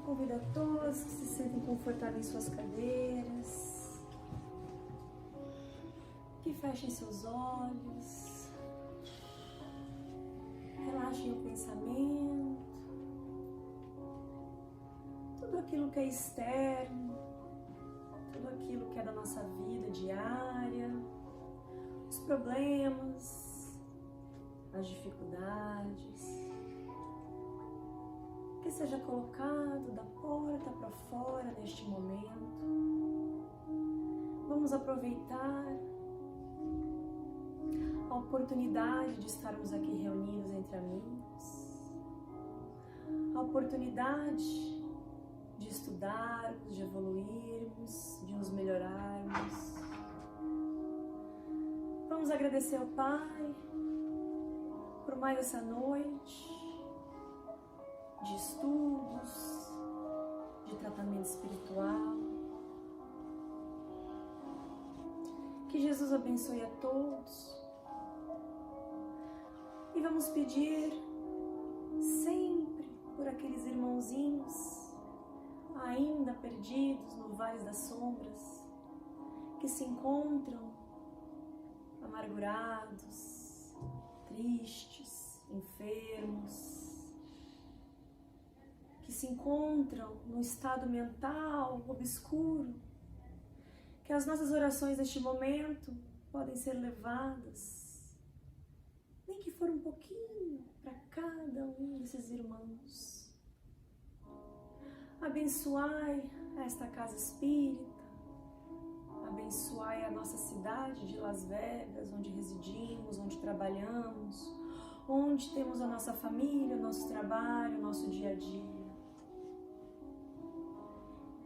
Convido a todos que se sentem confortáveis em suas cadeiras, que fechem seus olhos, relaxem o pensamento, tudo aquilo que é externo, tudo aquilo que é da nossa vida diária, os problemas, as dificuldades, que seja colocado da porta para fora neste momento. Vamos aproveitar a oportunidade de estarmos aqui reunidos entre amigos, a oportunidade de estudarmos, de evoluirmos, de nos melhorarmos. Vamos agradecer ao Pai por mais essa noite de estudos, de tratamento espiritual. Que Jesus abençoe a todos. E vamos pedir sempre por aqueles irmãozinhos ainda perdidos no vale das sombras, que se encontram amargurados, tristes, enfermos, que se encontram num estado mental obscuro, que as nossas orações neste momento podem ser levadas, nem que for um pouquinho, para cada um desses irmãos. Abençoai esta casa espírita, abençoai a nossa cidade de Las Vegas, onde residimos, onde trabalhamos, onde temos a nossa família, o nosso trabalho, o nosso dia a dia.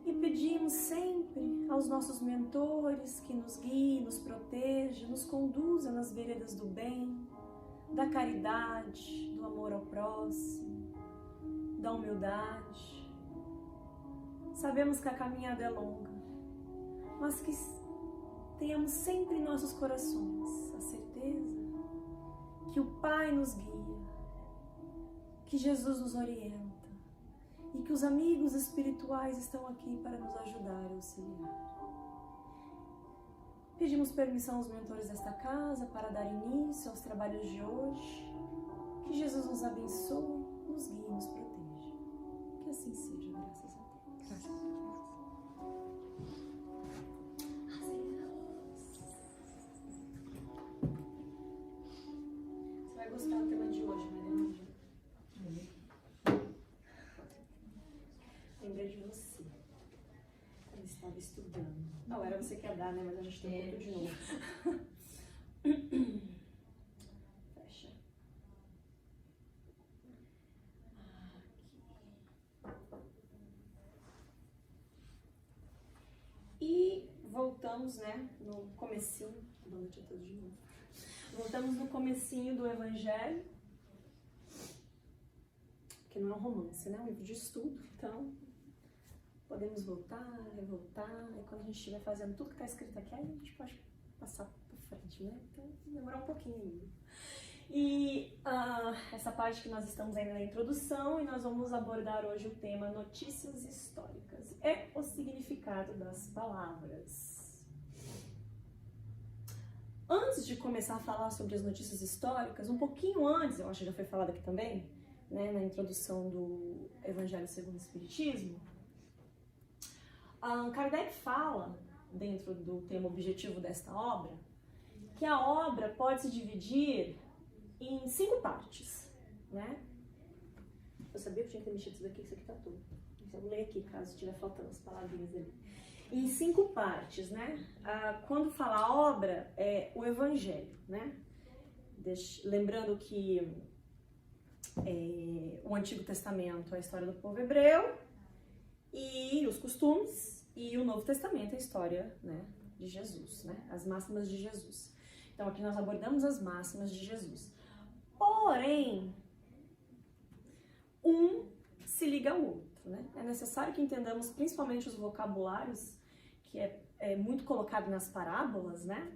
E pedimos sempre aos nossos mentores que nos guiem, nos protejam, nos conduzam nas veredas do bem, da caridade, do amor ao próximo, da humildade. Sabemos que a caminhada é longa, mas que tenhamos sempre em nossos corações a certeza que o Pai nos guia, que Jesus nos orienta e que os amigos espirituais estão aqui para nos ajudar e auxiliar. Pedimos permissão aos mentores desta casa para dar início aos trabalhos de hoje. Que Jesus nos abençoe, nos guie e nos proteja. Que assim seja, graças a Deus. Graças a Deus. Você vai gostar do tema de hoje, Maria? Lembrei de você. Eu estava estudando. Não, era você que ia dar, né? Mas a gente tem tudo de novo. Fecha. Aqui. E voltamos, né? No comecinho. Boa noite a todos de novo. Voltamos no comecinho do Evangelho. Que não é um romance, né? É um livro de estudo, então podemos voltar, revoltar, e quando a gente estiver fazendo tudo que está escrito aqui, aí a gente pode passar por frente, né? Então, demorar um pouquinho ainda. E essa parte que nós estamos ainda na introdução, e nós vamos abordar hoje o tema notícias históricas e o significado das palavras. Antes de começar a falar sobre as notícias históricas, um pouquinho antes, eu acho que já foi falado aqui também, né, na introdução do Evangelho segundo o Espiritismo, Kardec fala, dentro do tema objetivo desta obra, que a obra pode se dividir em 5 partes, né? Eu sabia que eu tinha que ter mexido isso aqui tá tudo. Então, eu vou ler aqui, caso estiver faltando as palavrinhas ali. Em 5 partes, né? Quando fala a obra, é o Evangelho, né? Lembrando que o Antigo Testamento é a história do povo hebreu e os costumes, e o Novo Testamento é a história, né, de Jesus, né, as máximas de Jesus. Então aqui nós abordamos as máximas de Jesus. Porém, um se liga ao outro, né? É necessário que entendamos principalmente os vocabulários, que é muito colocado nas parábolas, né,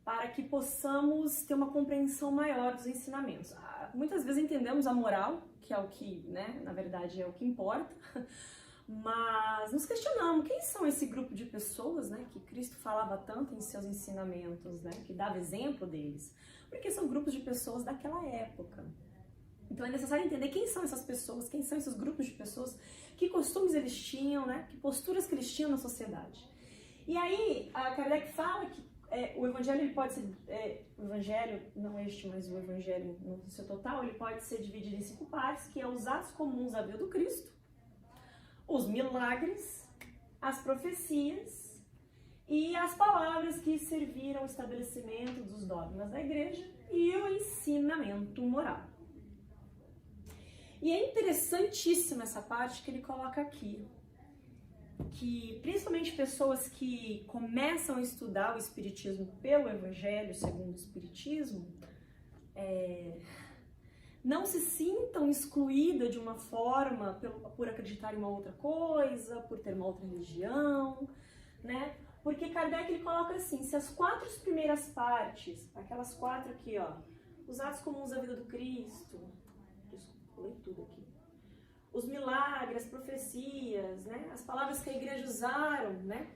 para que possamos ter uma compreensão maior dos ensinamentos. muitas vezes entendemos a moral, que é o que, né, na verdade é o que importa, mas nos questionamos quem são esse grupo de pessoas, né, que Cristo falava tanto em seus ensinamentos, né, que dava exemplo deles, porque são grupos de pessoas daquela época. Então é necessário entender quem são essas pessoas, quem são esses grupos de pessoas, que costumes eles tinham, né, que posturas que eles tinham na sociedade. E aí a Kardec fala que o evangelho ele pode ser, o evangelho não este, mas o evangelho no seu total, ele pode ser dividido em 5 partes, que é os atos comuns à vida do Cristo, os milagres, as profecias e as palavras que serviram ao estabelecimento dos dogmas da igreja e o ensinamento moral. E é interessantíssima essa parte que ele coloca aqui, que principalmente pessoas que começam a estudar o Espiritismo pelo Evangelho segundo o Espiritismo, não se sintam excluídas de uma forma por acreditar em uma outra coisa, por ter uma outra religião, né? Porque Kardec ele coloca assim, se as 4 primeiras partes, aquelas 4 aqui, ó, os atos comuns da vida do Cristo, desculpa, eu li tudo aqui, os milagres, as profecias, né? As palavras que a igreja usaram, né?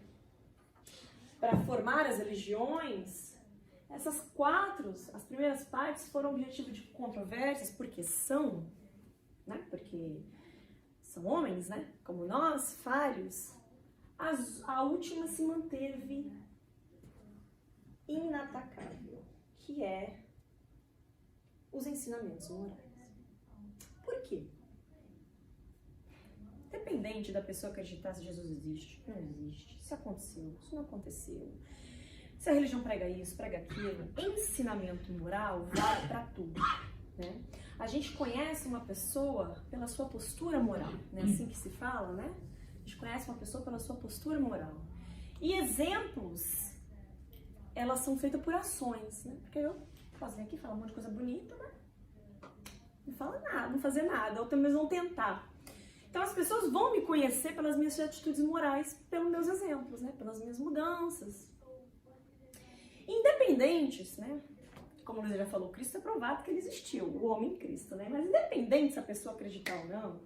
Para formar as religiões, essas 4, as primeiras partes foram objetivo de controvérsias, porque são, né? Porque são homens, né? Como nós, falhos. A última se manteve inatacável, que é os ensinamentos morais. Por quê? Independente da pessoa acreditar se Jesus existe, não existe, se aconteceu, se não aconteceu, se a religião prega isso, prega aquilo, ensinamento moral vale para tudo, né? A gente conhece uma pessoa pela sua postura moral, né? Assim que se fala, né? A gente conhece uma pessoa pela sua postura moral. E exemplos, elas são feitas por ações, né? Porque eu posso vir aqui e falar um monte de coisa bonita, né? Não fala nada, não fazer nada, ou também vão tentar. Então as pessoas vão me conhecer pelas minhas atitudes morais, pelos meus exemplos, né? Pelas minhas mudanças. Independentes, né? Como o Luiz já falou, Cristo é provado que ele existiu, o homem Cristo, né? Mas independente se a pessoa acreditar ou não,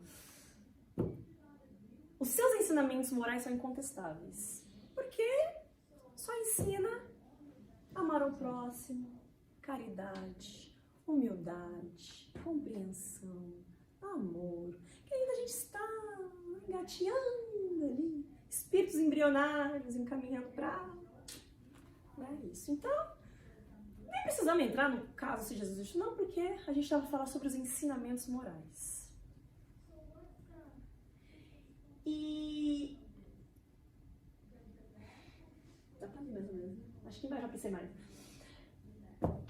os seus ensinamentos morais são incontestáveis. Porque só ensina amar ao próximo, caridade, humildade, compreensão, amor, que ainda a gente está engateando ali, espíritos embrionários encaminhando para isso. Então, nem precisamos entrar no caso se Jesus existe, não, porque a gente vai falar sobre os ensinamentos morais. E dá pra mim mais ou menos, acho que vai já pensei mais.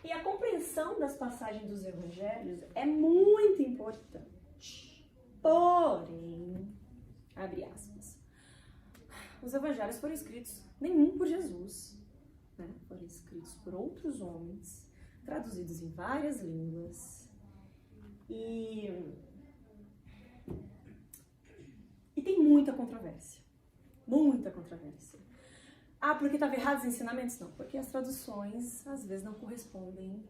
E a compreensão das passagens dos evangelhos é muito importante. Porém, abre aspas, os evangelhos foram escritos nenhum por Jesus, né? Foram escritos por outros homens, traduzidos em várias línguas. E tem muita controvérsia. Muita controvérsia. Ah, porque estava errado os ensinamentos? Não, porque as traduções às vezes não correspondem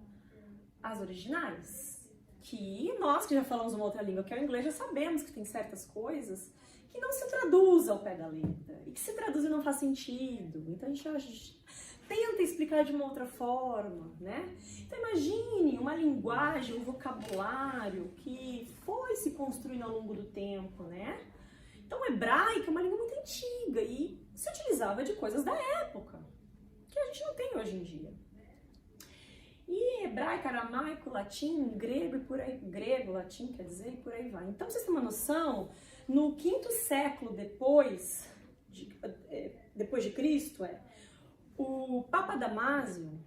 às originais. Que nós que já falamos uma outra língua, que é o inglês, já sabemos que tem certas coisas que não se traduz ao pé da letra. E que se traduz e não faz sentido. Então a gente tenta explicar de uma outra forma, né? Então imagine uma linguagem, um vocabulário que foi se construindo ao longo do tempo, né? Então o hebraico é uma língua muito antiga e se utilizava de coisas da época, que a gente não tem hoje em dia. E hebraico, aramaico, latim, grego e por aí, grego, latim, quer dizer, e por aí vai. Então, vocês têm uma noção, no 5º século depois de Cristo, o Papa Damásio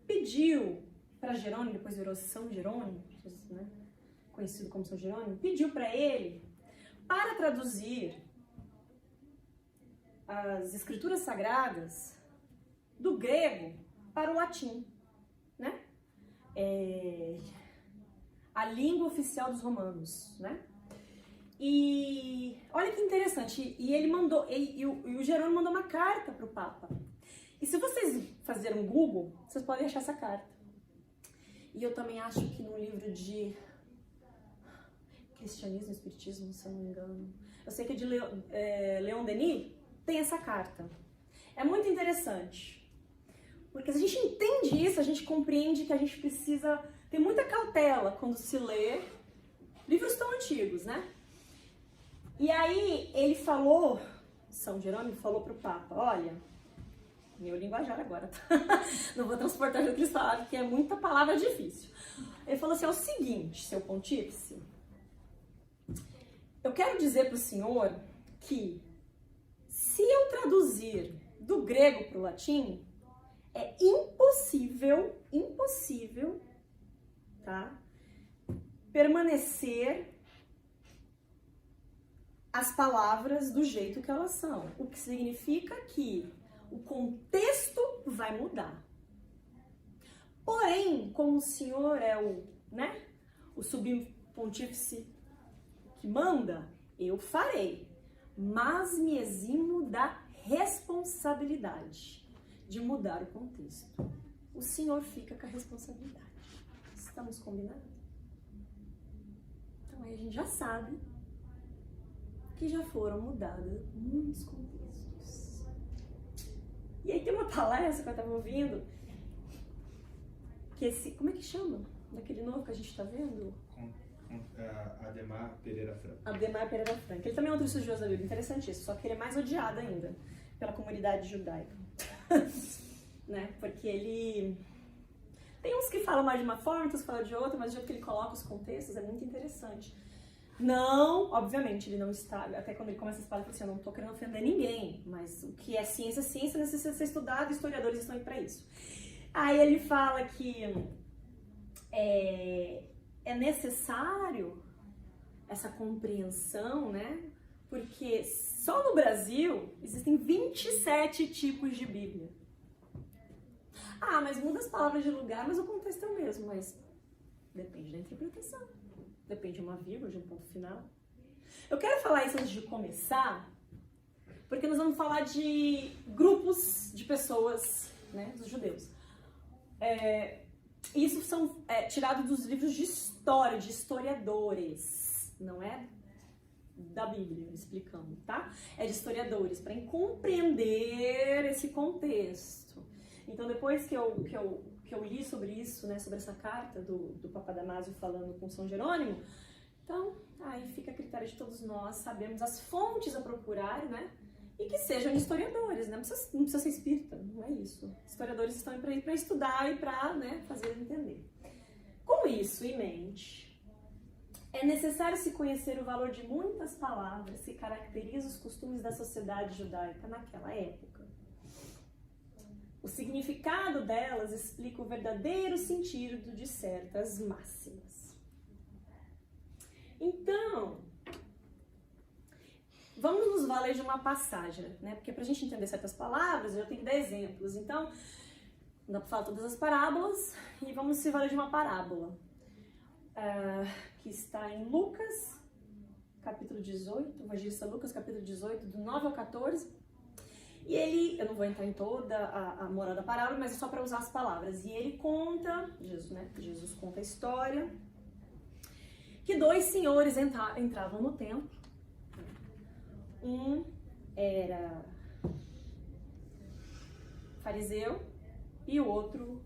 pediu para Jerônimo, depois virou São Jerônimo, né, conhecido como São Jerônimo, pediu para ele para traduzir as escrituras sagradas do grego para o latim, né? A língua oficial dos romanos, né? E olha que interessante, e ele mandou, e o Jerônimo mandou uma carta para o Papa. E se vocês fizerem um Google, vocês podem achar essa carta. E eu também acho que no livro de Cristianismo e Espiritismo, se eu não me engano, eu sei que é de Leon Denis, tem essa carta. É muito interessante, porque se a gente entende isso, a gente compreende que a gente precisa ter muita cautela quando se lê livros tão antigos, né? E aí ele falou, São Jerônimo falou para o Papa, olha, meu linguajar agora, tá? Não vou transportar o que eles falaram, porque é muita palavra difícil. Ele falou assim, é o seguinte, seu pontífice, eu quero dizer para o senhor que se eu traduzir do grego para o latim, é impossível, tá? Permanecer as palavras do jeito que elas são. O que significa que o contexto vai mudar. Porém, como o senhor é o subpontífice que manda, eu farei, mas me eximo da responsabilidade de mudar o contexto. O senhor fica com a responsabilidade. Estamos combinados? Então aí a gente já sabe que já foram mudados muitos contextos. E aí tem uma palestra que eu estava ouvindo, que como é que chama? Daquele novo que a gente está vendo? Ademar Pereira Franco. Ademar Pereira Franco. Ele também é outro estudioso da Bíblia, interessantíssimo, só que ele é mais odiado ainda pela comunidade judaica. Né? Porque ele... Tem uns que falam mais de uma forma, outros falam de outra, mas o jeito que ele coloca os contextos é muito interessante. Não, obviamente, ele não está... Até quando ele começa a falar, ele fala assim, eu não estou querendo ofender ninguém, mas o que é ciência necessita ser estudado, historiadores estão aí para isso. Aí ele fala que é necessário essa compreensão, né? Porque só no Brasil existem 27 tipos de Bíblia. Ah, mas muda as palavras de lugar, mas o contexto é o mesmo. Mas depende da interpretação. Depende de uma vírgula, de um ponto final. Eu quero falar isso antes de começar, porque nós vamos falar de grupos de pessoas, né, dos judeus. Isso são tirados dos livros de história, de historiadores. Não é da Bíblia, explicando, tá? É de historiadores, para compreender esse contexto. Então, depois que eu li sobre isso, né, sobre essa carta do Papa Damásio falando com São Jerônimo, então, aí fica a critério de todos nós sabermos as fontes a procurar, né? E que sejam historiadores, né? Não precisa ser espírita, não é isso. Historiadores estão aí para estudar e para, né, fazer entender. Com isso em mente, é necessário se conhecer o valor de muitas palavras que caracterizam os costumes da sociedade judaica naquela época. O significado delas explica o verdadeiro sentido de certas máximas. Então, vamos nos valer de uma passagem, né? Porque para a gente entender certas palavras, eu tenho que dar exemplos. Então, não dá para falar todas as parábolas, e vamos se valer de uma parábola. Que está em Lucas, capítulo 18, o evangelista Lucas, capítulo 18, do 9 ao 14. E ele, eu não vou entrar em toda a moral da parábola, mas é só para usar as palavras. E ele conta, Jesus conta a história, que dois senhores entravam no templo. Um era fariseu e o outro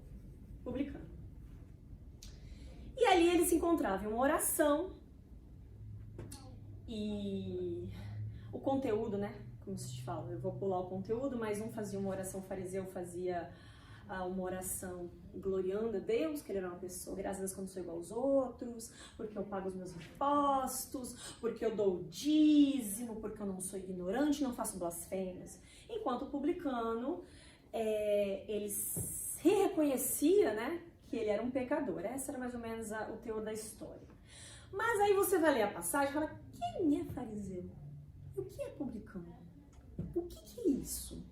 publicano. E ali eles se encontravam em uma oração e o conteúdo, né? Como se fala, eu vou pular o conteúdo, mas um fazia uma oração, o fariseu fazia uma oração gloriando a Deus, que ele era uma pessoa, graças a Deus que eu não sou igual aos outros, porque eu pago os meus impostos, porque eu dou o dízimo, porque eu não sou ignorante, não faço blasfêmias. Enquanto o publicano, ele se reconhecia, né, que ele era um pecador. Essa era mais ou menos o teor da história. Mas aí você vai ler a passagem e fala, quem é fariseu? O que é publicano? O que é isso?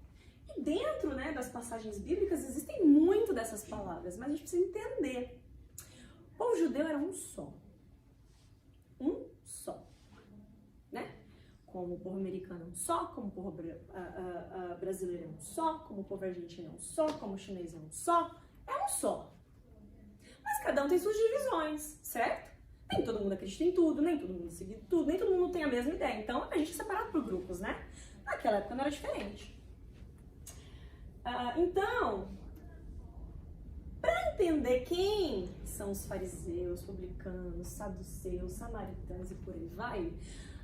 E dentro, né, das passagens bíblicas existem muito dessas palavras, mas a gente precisa entender. O povo judeu era um só. Um só. Né? Como o povo americano é um só, como o povo brasileiro é um só, como o povo argentino é um só, como o chinês é um só. É um só. Mas mas cada um tem suas divisões, certo? Nem todo mundo acredita em tudo, nem todo mundo segue tudo, nem todo mundo tem a mesma ideia. Então a gente é separado por grupos, né? Naquela época não era diferente. Então, para entender quem são os fariseus, publicanos, saduceus, samaritanos e por aí vai,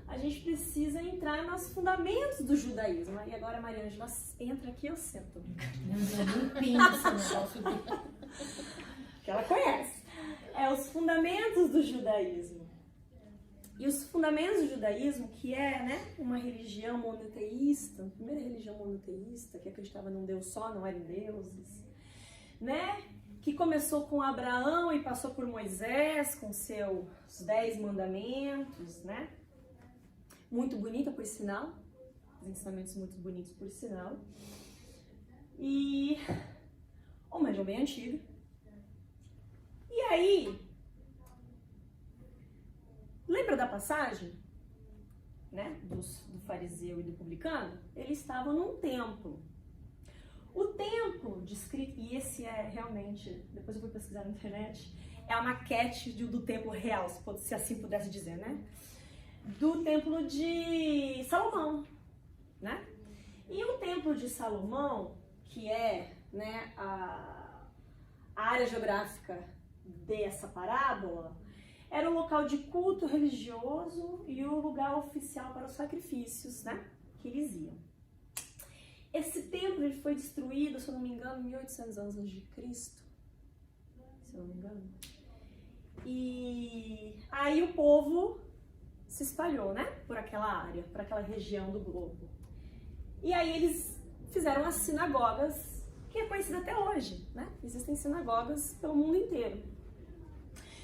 a gente precisa entrar nos fundamentos do judaísmo. E agora a Mariângela entra aqui, eu sento. Que ela conhece. É os fundamentos do judaísmo. E os fundamentos do judaísmo, que é, né, uma religião monoteísta, a primeira religião monoteísta, que acreditava num Deus só, não eram deuses, né? Que começou com Abraão e passou por Moisés, com seus 10 mandamentos, né? Muito bonita, por sinal. Os ensinamentos muito bonitos, por sinal. E uma religião bem antiga. E aí, lembra da passagem, né, do fariseu e do publicano? Eles estavam num templo. O templo descrito, e esse é realmente, depois eu fui pesquisar na internet, é a maquete do templo real, se assim pudesse dizer, né? Do templo de Salomão, né? E o templo de Salomão, que é, né, a área geográfica dessa parábola, era um local de culto religioso e o lugar oficial para os sacrifícios, né, que eles iam. Esse templo ele foi destruído, se eu não me engano, em 1800 anos antes de Cristo, se eu não me engano. E aí o povo se espalhou, né, por aquela área, por aquela região do globo. E aí eles fizeram as sinagogas, que é conhecida até hoje, né? Existem sinagogas pelo mundo inteiro.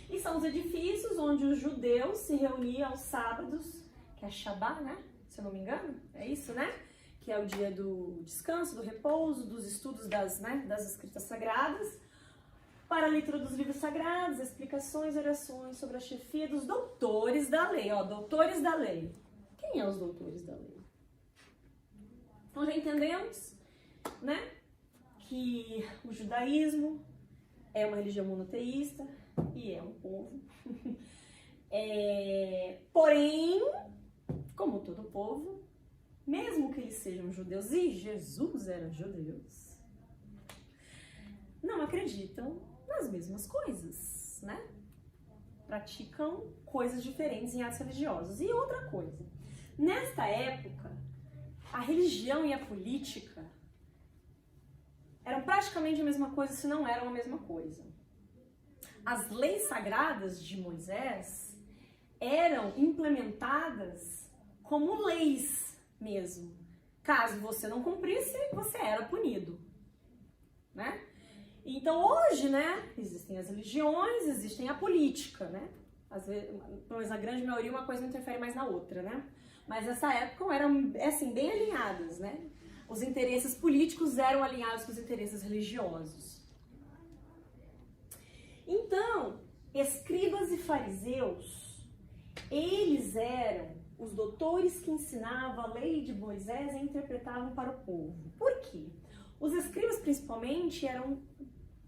E são os edifícios onde os judeus se reuniam aos sábados, que é Shabá, né? Se eu não me engano, é isso, né? Que é o dia do descanso, do repouso, dos estudos das escritas sagradas, para a leitura dos livros sagrados, explicações e orações sobre a chefia dos doutores da lei. Ó, doutores da lei. Quem é os doutores da lei? Então já entendemos, né, que o judaísmo é uma religião monoteísta e é um povo. Porém, como todo povo, mesmo que eles sejam judeus, e Jesus era judeu, não acreditam nas mesmas coisas, né? Praticam coisas diferentes em atos religiosos. E outra coisa, nesta época, a religião e a política eram praticamente a mesma coisa, se não eram a mesma coisa. As leis sagradas de Moisés eram implementadas como leis mesmo. Caso você não cumprisse, você era punido, né? Então hoje, né, existem as religiões, existem a política, né? Às vezes, mas na grande maioria uma coisa não interfere mais na outra, né? Mas nessa época eram, assim, bem alinhadas, né? Os interesses políticos eram alinhados com os interesses religiosos. Então, escribas e fariseus, eles eram os doutores que ensinavam a lei de Moisés e interpretavam para o povo. Por quê? Os escribas, principalmente, eram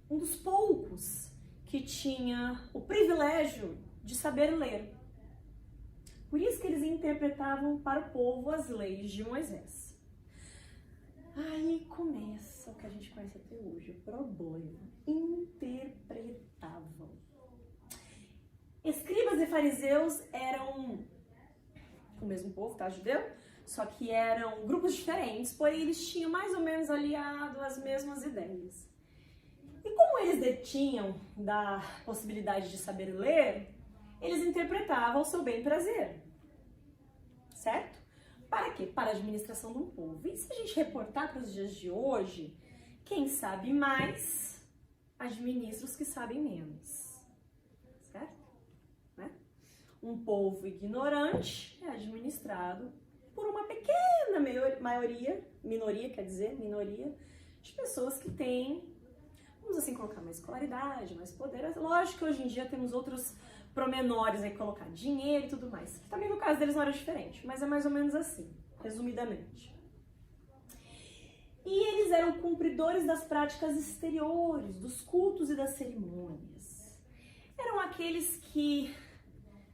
um dos poucos que tinha o privilégio de saber ler. Por isso que eles interpretavam para o povo as leis de Moisés. Aí começa o que a gente conhece até hoje, o problema. Interpretavam. Escribas e fariseus eram o mesmo povo, tá, judeu? Só que eram grupos diferentes, porém eles tinham mais ou menos aliado as mesmas ideias. E como eles detinham da possibilidade de saber ler, eles interpretavam ao seu bem prazer. Certo? Para quê? Para a administração de um povo. E se a gente reportar para os dias de hoje, quem sabe mais administra os que sabem menos. Certo? Né? Um povo ignorante é administrado por uma pequena minoria de pessoas que têm, vamos assim colocar, mais escolaridade, mais poder. Lógico que hoje em dia temos outros promenores aí, colocar dinheiro e tudo mais. Também no caso deles não era diferente, mas é mais ou menos assim, resumidamente. E eles eram cumpridores das práticas exteriores, dos cultos e das cerimônias. eram aqueles que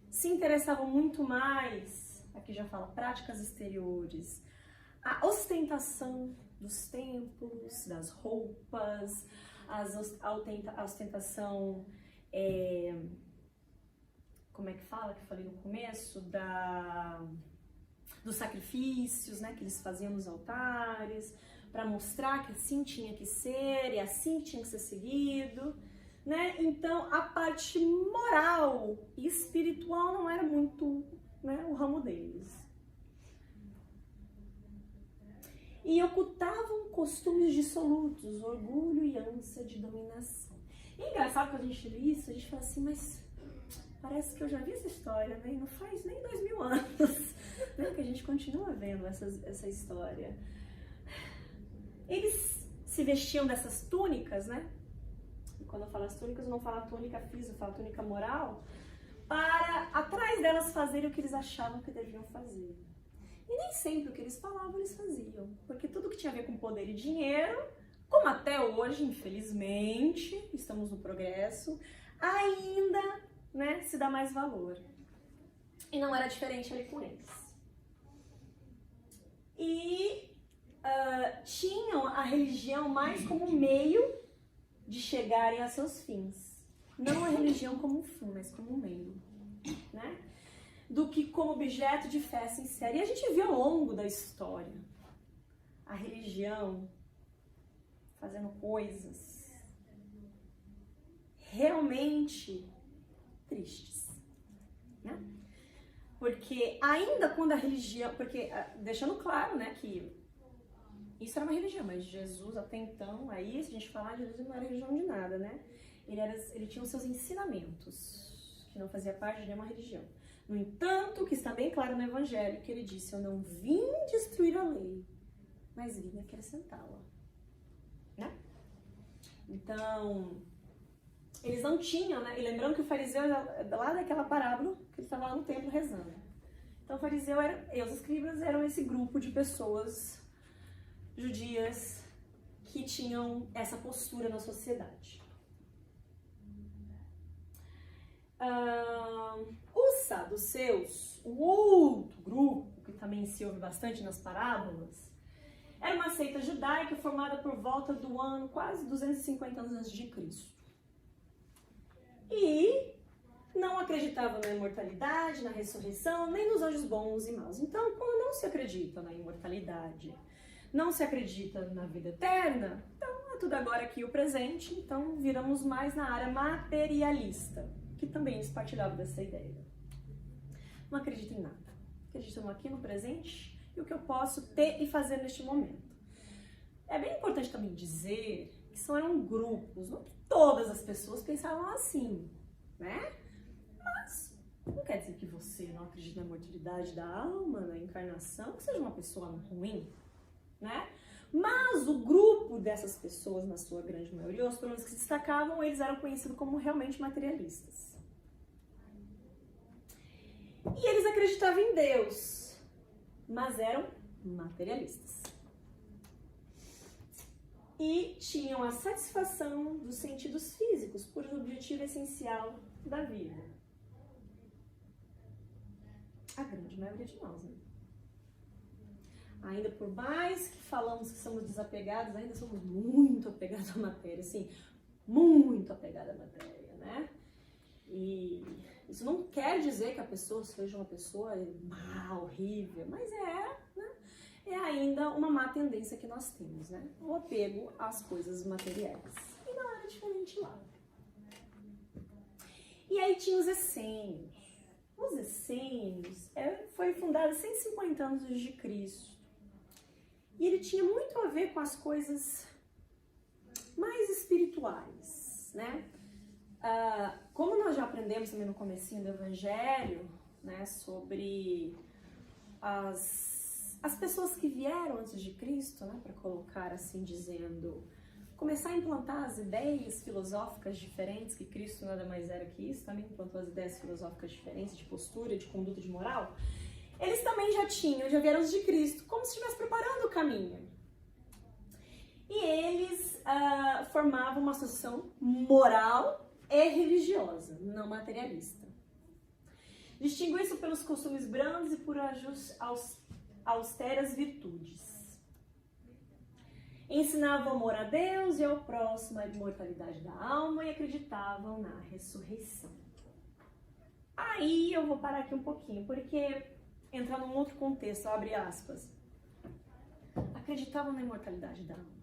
se interessavam muito mais, aqui já fala, práticas exteriores, a ostentação dos templos, das roupas, a ostentação, como é que fala, que eu falei no começo, dos sacrifícios, né, que eles faziam nos altares, para mostrar que assim tinha que ser e assim tinha que ser seguido, né? Então a parte moral e espiritual não era muito, né, o ramo deles. E ocultavam costumes dissolutos, orgulho e ânsia de dominação. E é engraçado que a gente lê isso, a gente fala assim, mas parece que eu já vi essa história, né? E não faz nem 2000 anos, né, que a gente continua vendo essa história. Eles se vestiam dessas túnicas, né? E quando eu falo as túnicas, eu não falo a túnica física, eu falo a túnica moral, para atrás delas fazerem o que eles achavam que deviam fazer. E nem sempre o que eles falavam, eles faziam. Porque tudo que tinha a ver com poder e dinheiro, como até hoje, infelizmente, estamos no progresso, ainda, né, se dá mais valor. E não era diferente ali com eles. E tinham a religião mais como meio de chegarem a seus fins. Não a religião como um fim, mas como um meio, né? Do que como objeto de fé sincera. E a gente viu ao longo da história a religião fazendo coisas realmente tristes, né? Porque ainda quando a religião, porque deixando claro, né, que isso era uma religião, mas Jesus até então, aí se a gente falar, Jesus não era religião de nada, né? Ele tinha os seus ensinamentos, que não fazia parte de nenhuma religião. No entanto, que está bem claro no Evangelho, que ele disse, eu não vim destruir a lei, mas vim acrescentá-la, né? Então, eles não tinham, né? E lembrando que o fariseu, lá daquela parábola, que ele estava lá no templo rezando. Então, o fariseu e os escribas eram esse grupo de pessoas judias que tinham essa postura na sociedade. Os saduceus, o outro grupo, que também se ouve bastante nas parábolas, era uma seita judaica formada por volta do ano quase 250 anos antes de Cristo. E não acreditavam na imortalidade, na ressurreição, nem nos anjos bons e maus. Então, quando não se acredita na imortalidade, não se acredita na vida eterna, então é tudo agora aqui o presente, então viramos mais na área materialista, que também eles partilhavam dessa ideia. Não acredito em nada. Acredito no aqui, no presente, e o que eu posso ter e fazer neste momento. É bem importante também dizer que eram grupos, não que todas as pessoas pensavam assim, né? Mas não quer dizer que você não acredita na mortalidade da alma, na encarnação, que seja uma pessoa ruim, né? Mas o grupo dessas pessoas, na sua grande maioria, os pelo menos que se destacavam, eles eram conhecidos como realmente materialistas. E eles acreditavam em Deus, mas eram materialistas. E tinham a satisfação dos sentidos físicos por um objetivo essencial da vida. A grande maioria de nós, né? Ainda por mais que falamos que somos desapegados, ainda somos muito apegados à matéria, assim, muito apegados à matéria, né? E isso não quer dizer que a pessoa seja uma pessoa má, horrível, mas né? É ainda uma má tendência que nós temos, né? O apego às coisas materiais. E não era diferente lá. E aí tinha os essênios. Os essênios foi fundado 150 anos antes de Cristo. E ele tinha muito a ver com as coisas mais espirituais, né? Como nós já aprendemos também no comecinho do Evangelho, né, sobre as pessoas que vieram antes de Cristo, né, para colocar assim dizendo, começar a implantar as ideias filosóficas diferentes, que Cristo nada mais era que isso, também implantou as ideias filosóficas diferentes de postura, de conduta, de moral. Eles também já vieram antes de Cristo, como se estivesse preparando o caminho. E eles formavam uma associação moral e religiosa, não materialista. Distinguiu-se pelos costumes brandos e por austeras virtudes. Ensinavam amor a Deus e ao próximo, a imortalidade da alma e acreditavam na ressurreição. Aí eu vou parar aqui um pouquinho, porque entrar num outro contexto, abre aspas. Acreditavam na imortalidade da alma.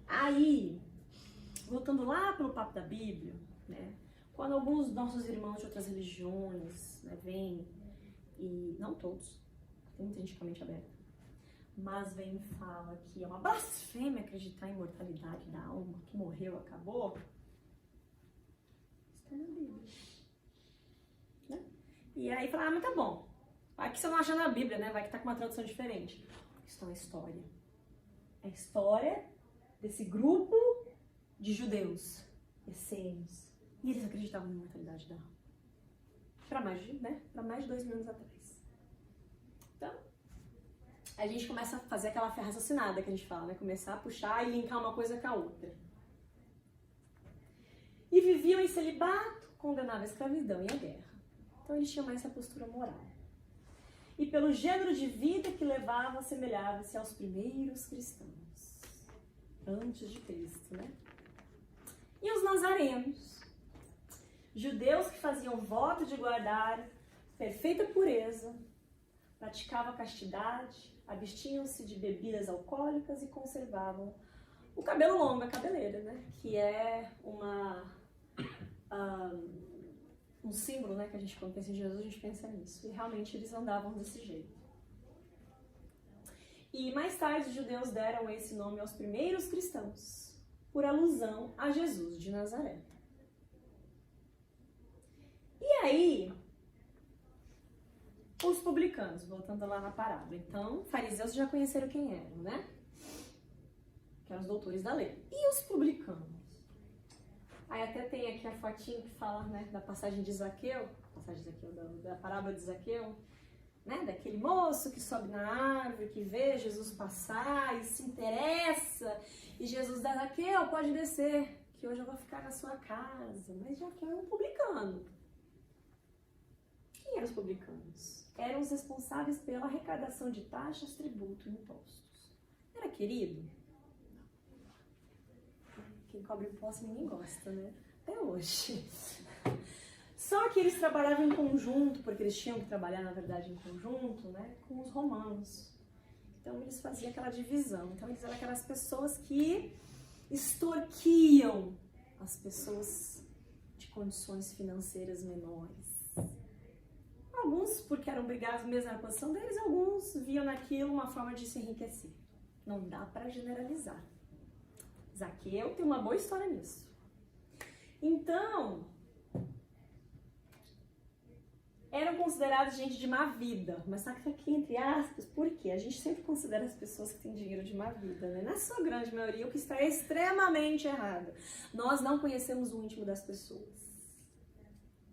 Aí, voltando lá pelo papo da Bíblia, né, quando alguns dos nossos irmãos de outras religiões, né, vêm, e não todos, tem muita gente com a mente aberta, mas vem e fala que é uma blasfêmia acreditar em imortalidade da alma, que morreu, acabou. Isso está na Bíblia. Né? E aí fala, mas tá bom. Vai que você não acha na Bíblia, né? Vai que tá com uma tradução diferente. Isso é uma história. É a história desse grupo de judeus, essênios. E eles acreditavam na imortalidade da alma. Para mais de 2.000 anos atrás. Então, a gente começa a fazer aquela raciocinada que a gente fala, né? Começar a puxar e linkar uma coisa com a outra. E viviam em celibato, condenavam a escravidão e a guerra. Então eles tinham mais essa postura moral. E pelo gênero de vida que levavam, assemelhava-se aos primeiros cristãos. Antes de Cristo, né? E os nazarenos, judeus que faziam voto de guardar perfeita pureza, praticavam a castidade, abstinham-se de bebidas alcoólicas e conservavam o cabelo longo, a cabeleira, né? Que é um símbolo, né? Que a gente, quando pensa em Jesus, a gente pensa nisso. E realmente eles andavam desse jeito. E mais tarde os judeus deram esse nome aos primeiros cristãos, por alusão a Jesus de Nazaré. E aí, os publicanos, voltando lá na parábola. Então, fariseus já conheceram quem eram, né? Que eram os doutores da lei. E os publicanos? Aí até tem aqui a fotinho que fala, né, da passagem de Zaqueu, da parábola de Zaqueu, né, daquele moço que sobe na árvore, que vê Jesus passar e se interessa, e Jesus dá Zaqueu, pode descer, que hoje eu vou ficar na sua casa. Mas Zaqueu era um publicano. Quem eram os publicanos? Eram os responsáveis pela arrecadação de taxas, tributo e impostos. Era querido? Quem cobra imposto ninguém gosta, né? Até hoje. Só que eles trabalhavam em conjunto, porque eles tinham que trabalhar, na verdade, em conjunto, né, com os romanos. Então eles faziam aquela divisão. Então eles eram aquelas pessoas que extorquiam as pessoas de condições financeiras menores. Alguns porque eram obrigados mesmo na posição deles, alguns viam naquilo uma forma de se enriquecer. Não dá para generalizar. Zaqueu tem uma boa história nisso. Então, eram considerados gente de má vida, mas tá aqui entre aspas, por quê? A gente sempre considera as pessoas que têm dinheiro de má vida, né? Na sua grande maioria, o que está extremamente errado. Nós não conhecemos o íntimo das pessoas.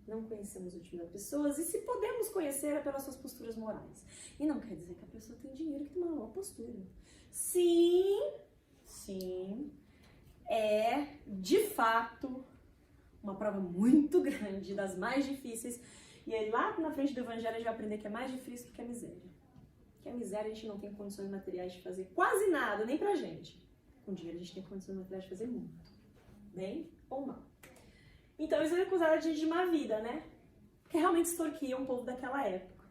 Não conhecemos o íntimo das pessoas, e se podemos conhecer é pelas suas posturas morais. E não quer dizer que a pessoa tem dinheiro que tem uma boa postura. Sim, é de fato uma prova muito grande, das mais difíceis. E aí lá na frente do evangelho a gente vai aprender que é mais difícil do que a miséria. Que a miséria a gente não tem condições materiais de fazer quase nada, nem pra gente. Com dinheiro a gente tem condições materiais de fazer muito. Bem ou mal. Então eles eram acusados de gente de má vida, né? Porque realmente extorquiam o povo daquela época.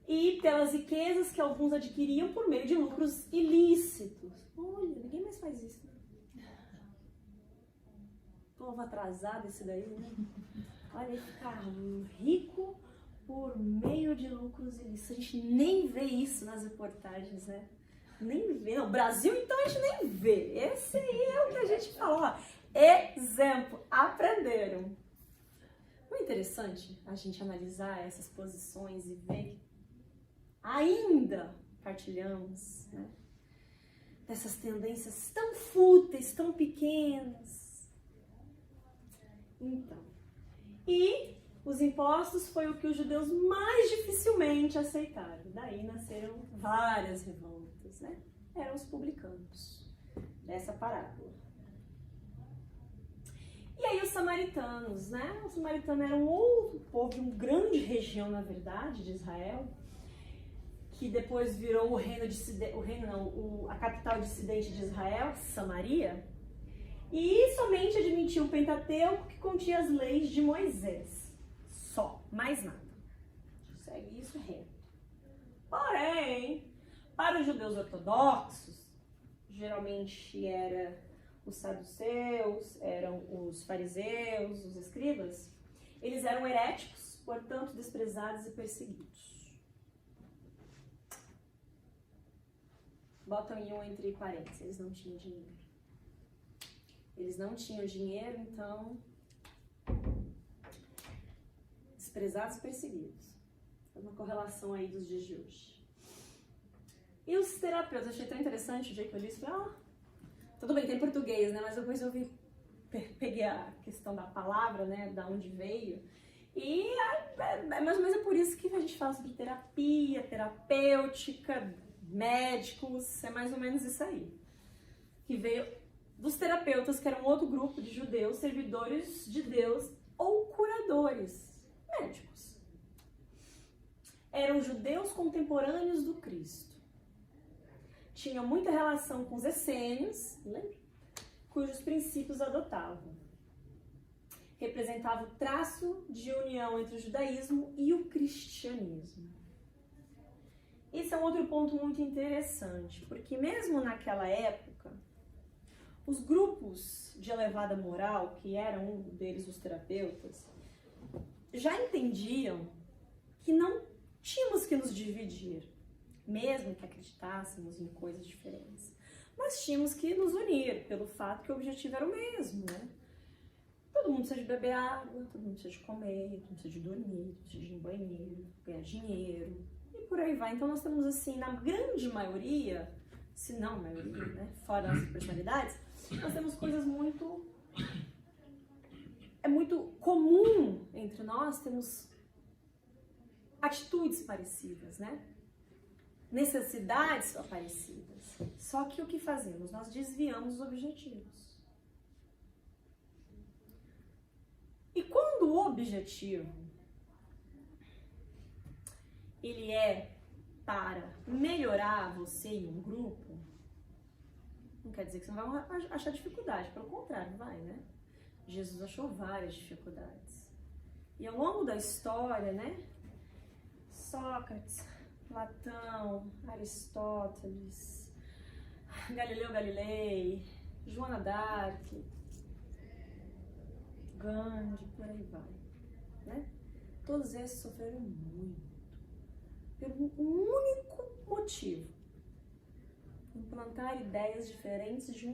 E pelas riquezas que alguns adquiriam por meio de lucros ilícitos. Olha, ninguém mais faz isso, né? Povo atrasado esse daí, né? Olha, ficar rico por meio de lucros ilícitos. A gente nem vê isso nas reportagens, né? Nem vê. No Brasil, então, a gente nem vê. Esse aí é o que a gente fala, ó. Exemplo, aprenderam. Não é interessante a gente analisar essas posições e ver que ainda partilhamos, né, dessas tendências tão fúteis, tão pequenas. Então, e os impostos foi o que os judeus mais dificilmente aceitaram. Daí nasceram várias revoltas, né? Eram os publicanos dessa parábola. E aí os samaritanos, né? Os samaritanos eram um outro povo de uma grande região, na verdade, de Israel, que depois virou a capital dissidente de Israel, Samaria, e somente admitiu o Pentateuco, que continha as leis de Moisés. Só, mais nada. Segue isso reto. Porém, para os judeus ortodoxos, geralmente era os saduceus, eram os fariseus, os escribas, eles eram heréticos, portanto desprezados e perseguidos. Botam em um entre parênteses, eles não tinham dinheiro. Eles não tinham dinheiro, então desprezados e perseguidos. É uma correlação aí dos dias de hoje. E os terapeutas, achei tão interessante o dia que eu li isso, falei, tudo bem, tem português, né? Mas depois eu peguei a questão da palavra, né? Da onde veio. E mais ou menos é por isso que a gente fala sobre terapia, terapêutica, médicos, é mais ou menos isso aí. Que veio dos terapeutas, que era um outro grupo de judeus, servidores de Deus ou curadores, médicos. Eram judeus contemporâneos do Cristo. Tinham muita relação com os essênios, lembra? Cujos princípios adotavam. Representava o traço de união entre o judaísmo e o cristianismo. Esse é um outro ponto muito interessante, porque mesmo naquela época, os grupos de elevada moral, que eram um deles os terapeutas, já entendiam que não tínhamos que nos dividir, mesmo que acreditássemos em coisas diferentes. Mas tínhamos que nos unir, pelo fato que o objetivo era o mesmo, né? Todo mundo precisa de beber água, todo mundo precisa de comer, todo mundo precisa de dormir, todo mundo precisa de ir no banheiro, ganhar dinheiro, e por aí vai. Então nós temos assim, na grande maioria, se não a maioria, né? Fora das personalidades, nós temos coisas muito... É muito comum entre nós, temos atitudes parecidas, né? Necessidades parecidas. Só que o que fazemos? Nós desviamos os objetivos. E quando o objetivo ele é para melhorar você em um grupo, não quer dizer que você não vai achar dificuldade, pelo contrário, vai, né? Jesus achou várias dificuldades. E ao longo da história, né? Sócrates, Platão, Aristóteles, Galileu Galilei, Joana d'Arc, Gandhi, por aí vai, né? Todos esses sofreram muito, por um único motivo: implantar ideias diferentes de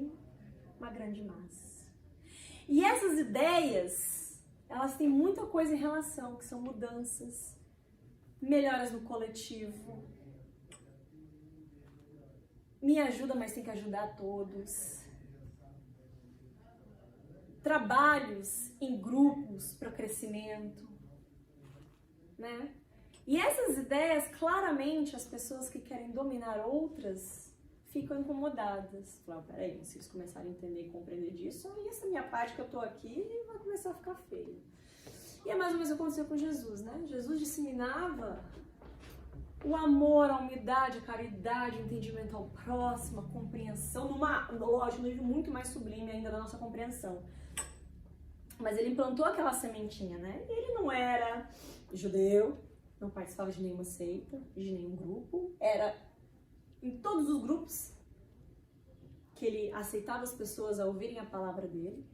uma grande massa. E essas ideias, elas têm muita coisa em relação, que são mudanças, melhoras no coletivo, me ajuda, mas tem que ajudar a todos, trabalhos em grupos para o crescimento, né? E essas ideias, claramente, as pessoas que querem dominar outras ficam incomodadas. Falam, peraí, se eles começarem a entender e compreender disso, aí essa minha parte que eu tô aqui vai começar a ficar feia. E é mais ou menos o que aconteceu com Jesus, né? Jesus disseminava o amor, a humildade, a caridade, o entendimento ao próximo, a compreensão, lógico, num nível muito mais sublime ainda da nossa compreensão. Mas ele implantou aquela sementinha, né? E ele não era judeu, não participava de nenhuma seita, de nenhum grupo. Era em todos os grupos que ele aceitava as pessoas a ouvirem a palavra dele.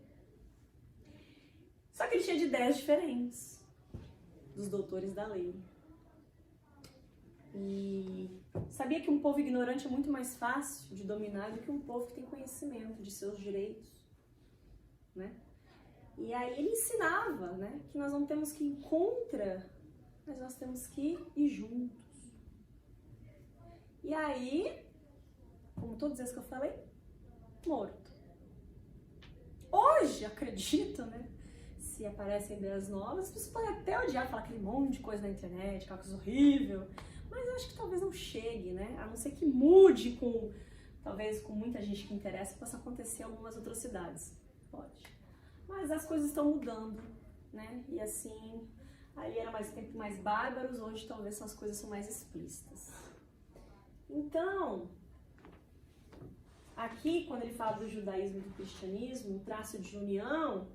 Só que ele tinha de ideias diferentes dos doutores da lei. E sabia que um povo ignorante é muito mais fácil de dominar do que um povo que tem conhecimento de seus direitos, né? E aí ele ensinava, né, que nós não temos que ir contra, mas nós temos que ir juntos. E aí, como todos esses que eu falei, morto. Hoje, acredito, né, se aparecem ideias novas, as pessoas podem até odiar, falar aquele monte de coisa na internet, aquela coisa horrível, mas eu acho que talvez não chegue, né, a não ser que mude talvez com muita gente que interessa, possa acontecer algumas atrocidades. Pode. Mas as coisas estão mudando, né? E assim, ali era mais tempo mais bárbaros, hoje talvez as coisas são mais explícitas. Então, aqui, quando ele fala do judaísmo e do cristianismo, um traço de união,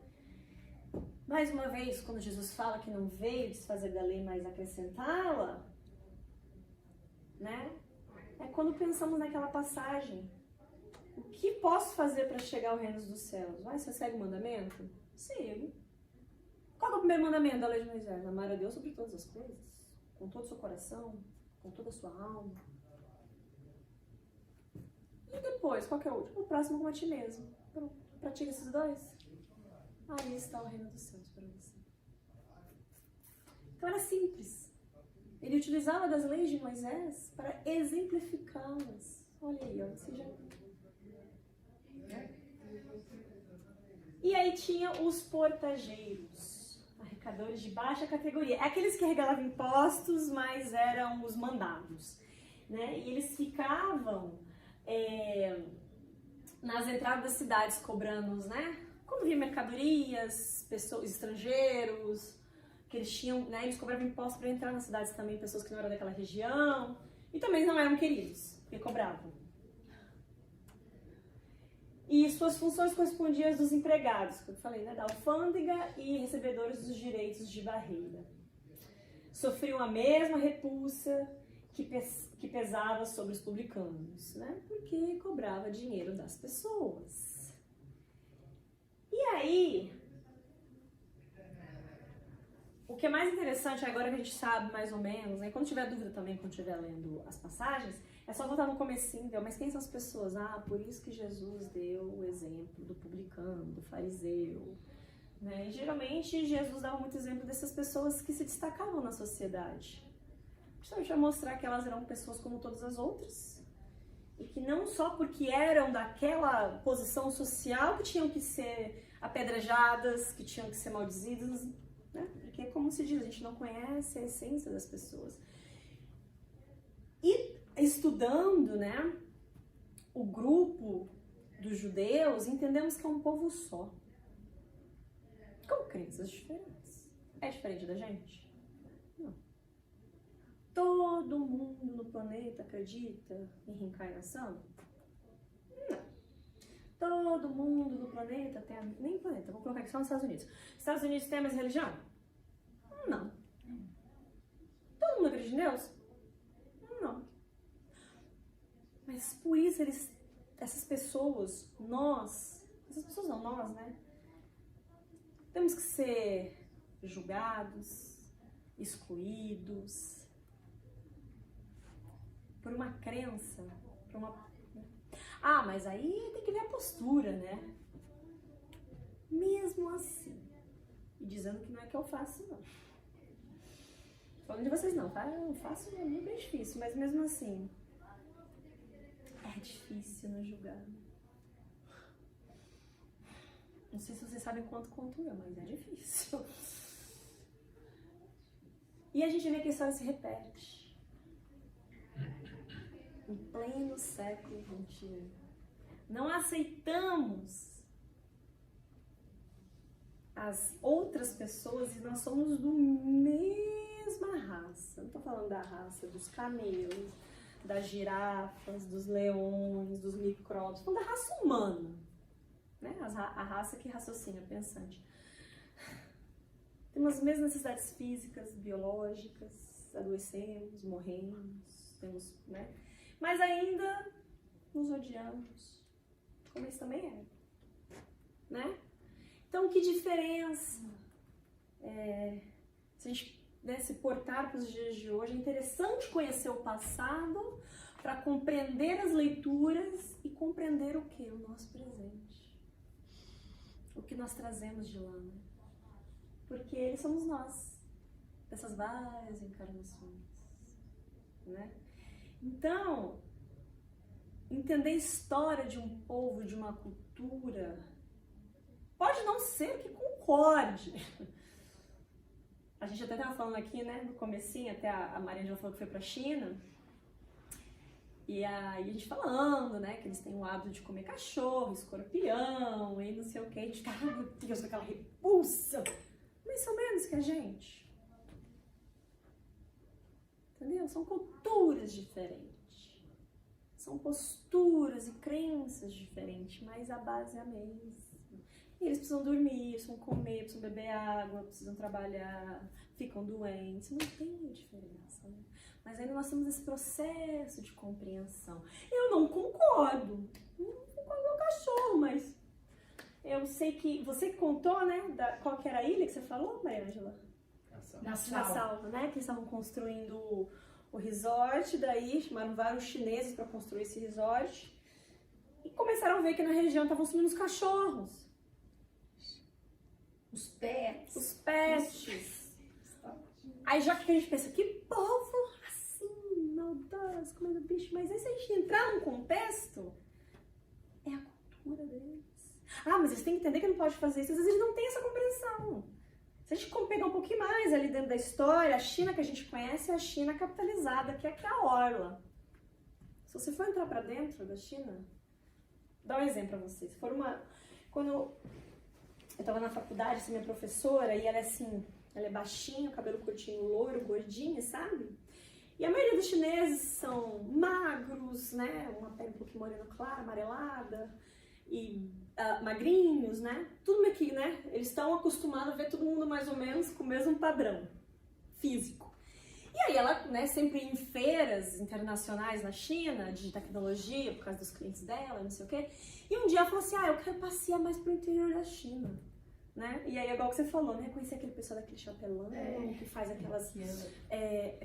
mais uma vez, quando Jesus fala que não veio desfazer da lei, mas acrescentá-la, né? É quando pensamos naquela passagem. O que posso fazer para chegar ao reino dos céus? Você segue o mandamento? Sigo. Qual é o primeiro mandamento da lei de Moisés? Amar a Deus sobre todas as coisas, com todo o seu coração, com toda a sua alma. E depois, qual que é o último? O próximo com a ti mesmo. Pronto. Pratica esses dois. Aí está o reino dos céus para você. Então era simples. Ele utilizava das leis de Moisés para exemplificá-las. Olha aí, ó, você já... E aí tinha os portageiros, arrecadadores de baixa categoria. É aqueles que regalavam impostos, mas eram os mandados, né? E eles ficavam nas entradas das cidades cobrando, né? Quando via mercadorias, pessoas, estrangeiros, que eles tinham, né? Eles cobravam impostos para entrar nas cidades também, pessoas que não eram daquela região. E também não eram queridos, porque cobravam. E suas funções correspondiam às dos empregados, que eu falei, né? Da alfândega e recebedores dos direitos de barreira. Sofriam a mesma repulsa que pesava sobre os publicanos, né? Porque cobrava dinheiro das pessoas. E aí, o que é mais interessante agora que a gente sabe mais ou menos, né? Quando tiver dúvida também, quando estiver lendo as passagens, é só voltar no comecinho, mas quem são as pessoas? Ah, por isso que Jesus deu o exemplo do publicano, do fariseu, né? E geralmente Jesus dava muito exemplo dessas pessoas que se destacavam na sociedade. Justamente para mostrar que elas eram pessoas como todas as outras e que não só porque eram daquela posição social que tinham que ser apedrejadas, que tinham que ser maldizidas, né? Porque, como se diz, a gente não conhece a essência das pessoas. E estudando, né, o grupo dos judeus, entendemos que é um povo só, com crenças diferentes. É diferente da gente? Não. Todo mundo no planeta acredita em reencarnação? Não. Todo mundo no planeta tem... Nem planeta, vou colocar aqui só nos Estados Unidos. Estados Unidos tem a mesma religião? Não. Todo mundo acredita em Deus? Não. Mas por isso essas pessoas, essas pessoas não, nós, né? Temos que ser julgados, excluídos, por uma crença, por uma... Ah, mas aí tem que ver a postura, né? Mesmo assim, e dizendo que não é que eu faço, não. Falando de vocês não, tá? Eu faço, é muito bem difícil, mas mesmo assim, é difícil não julgar. Não sei se vocês sabem quanto eu, mas é difícil. E a gente vê que a história se repete. Em pleno século XXI. Não aceitamos as outras pessoas e nós somos do mesma raça. Não estou falando da raça dos camelos, das girafas, dos leões, dos micróbios. Estou falando da raça humana. Né? A raça que raciocina, pensante. Temos as mesmas necessidades físicas, biológicas, adoecemos, morremos, temos, né? Mas ainda nos odiamos, como eles também eram, né? Então, que diferença? Se a gente, né, se portar para os dias de hoje, é interessante conhecer o passado para compreender as leituras e compreender o que? O nosso presente. O que nós trazemos de lá, né? Porque eles somos nós, dessas várias encarnações, né? Então, entender a história de um povo, de uma cultura, pode não ser que concorde. A gente até estava falando aqui, né, no comecinho, até a Maria já falou que foi para a China. E aí a gente falando, né, que eles têm o hábito de comer cachorro, escorpião e não sei o que. A gente fica, ai meu Deus, com aquela repulsa. Mas são menos que a gente. Entendeu? São culturas diferentes. São posturas e crenças diferentes, mas a base é a mesma. E eles precisam dormir, precisam comer, precisam beber água, precisam trabalhar, ficam doentes. Não tem diferença, né? Mas ainda nós temos esse processo de compreensão. Eu não concordo. Não concordo com o cachorro, mas eu sei que... Você que contou, né? Qual que era a ilha que você falou, Maria Ângela? Na Salva, né? Que eles estavam construindo o resort, daí chamaram vários chineses para construir esse resort. E começaram a ver que na região estavam sumindo os cachorros. Os pets. Os pets. Aí já que a gente pensa, que povo assim, maldoso, comendo bicho. Mas aí se a gente entrar num contexto, é a cultura deles. Ah, mas eles têm que entender que não pode fazer isso. Às vezes eles não têm essa compreensão. Se a gente pegar um pouquinho mais ali dentro da história, a China que a gente conhece é a China capitalizada, que é a orla. Se você for entrar pra dentro da China, dá um exemplo pra vocês. Quando eu tava na faculdade, essa minha professora, e ela é assim, ela é baixinha, cabelo curtinho, loiro, gordinha, sabe? E a maioria dos chineses são magros, né? Uma pele um pouquinho morena clara, amarelada, e magrinhos, né? Tudo aqui, né? Eles estão acostumados a ver todo mundo mais ou menos com o mesmo padrão físico. E aí ela, né, sempre em feiras internacionais na China, de tecnologia, por causa dos clientes dela, não sei o quê. E um dia ela falou assim, eu quero passear mais pro interior da China, né? E aí, igual que você falou, né? Conhecer aquele pessoal daquele chapelão, que faz aquelas...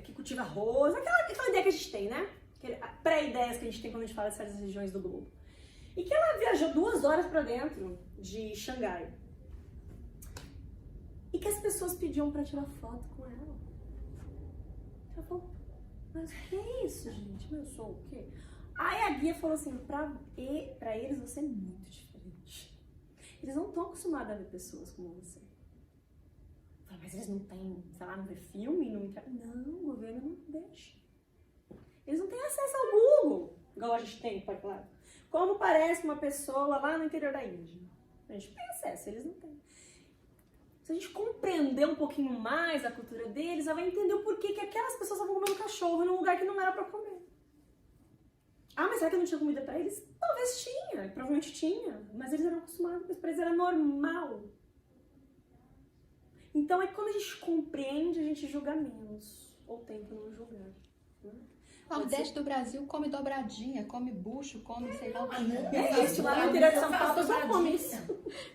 que cultiva arroz, aquela ideia que a gente tem, né? Pré-ideias que a gente tem quando a gente fala de certas regiões do globo. E que ela viajou 2 horas pra dentro de Xangai. E que as pessoas pediam pra tirar foto com ela. Ela falou, mas o que é isso, gente? Eu sou o quê? Aí a guia falou assim, pra eles você é muito diferente. Eles não estão acostumados a ver pessoas como você. Falei, mas eles não têm, sei lá, não vê filme? Não, o governo não deixa. Eles não têm acesso ao Google, igual a gente tem, pode falar. Como parece uma pessoa lá no interior da Índia. A gente tem acesso, eles não têm. Se a gente compreender um pouquinho mais a cultura deles, ela vai entender o porquê que aquelas pessoas estavam comendo cachorro num lugar que não era pra comer. Ah, mas será que não tinha comida pra eles? Talvez tinha, provavelmente tinha. Mas eles eram acostumados, pra eles era normal. Então é que quando a gente compreende, a gente julga menos. Ou tenta não julgar. Né? O Nordeste do Brasil come dobradinha, come bucho, come sei lá o que. É isso, lá no interior de São Paulo só come isso.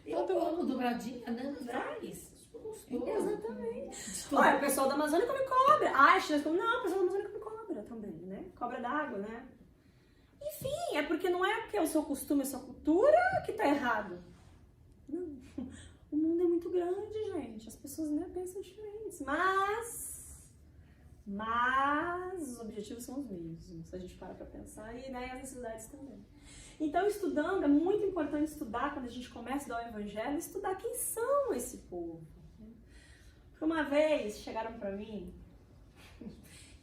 Eu amo dobradinha, né? Traz. Exatamente. Olha, o pessoal da Amazônia come cobra. Ah, as chineses comem. Não, o pessoal da Amazônia come cobra também, né? Cobra d'água, né? Enfim, é porque não é porque é o seu costume, a sua cultura que tá errado. Não. O mundo é muito grande, gente. As pessoas, né, pensam diferentes. Mas os objetivos são os mesmos, se a gente para pra pensar, e né, as necessidades também. Então, estudando, é muito importante estudar, quando a gente começa a estudar o Evangelho, estudar quem são esse povo. Porque uma vez chegaram pra mim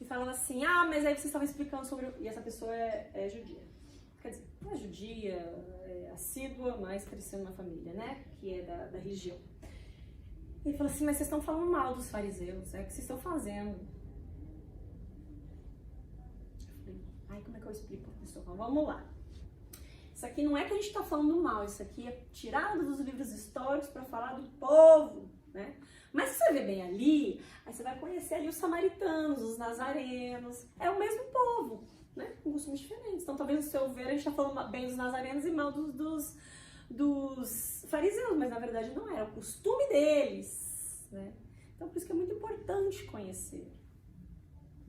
e falavam assim, mas aí vocês estavam explicando sobre... E essa pessoa é judia. Quer dizer, não é judia, é assídua, mas crescendo na família, né? Que é da região. E ele falou assim, mas vocês estão falando mal dos fariseus, é o que vocês estão fazendo. Ai, como é que eu explico para a pessoa? Então, vamos lá. Isso aqui não é que a gente está falando mal, isso aqui é tirado dos livros históricos para falar do povo, né? Mas se você ver bem ali, aí você vai conhecer ali os samaritanos, os nazarenos, é o mesmo povo, né? Com costumes diferentes. Então, talvez no seu ver, a gente está falando bem dos nazarenos e mal dos fariseus, mas na verdade não era o costume deles, né? Então, por isso que é muito importante conhecer,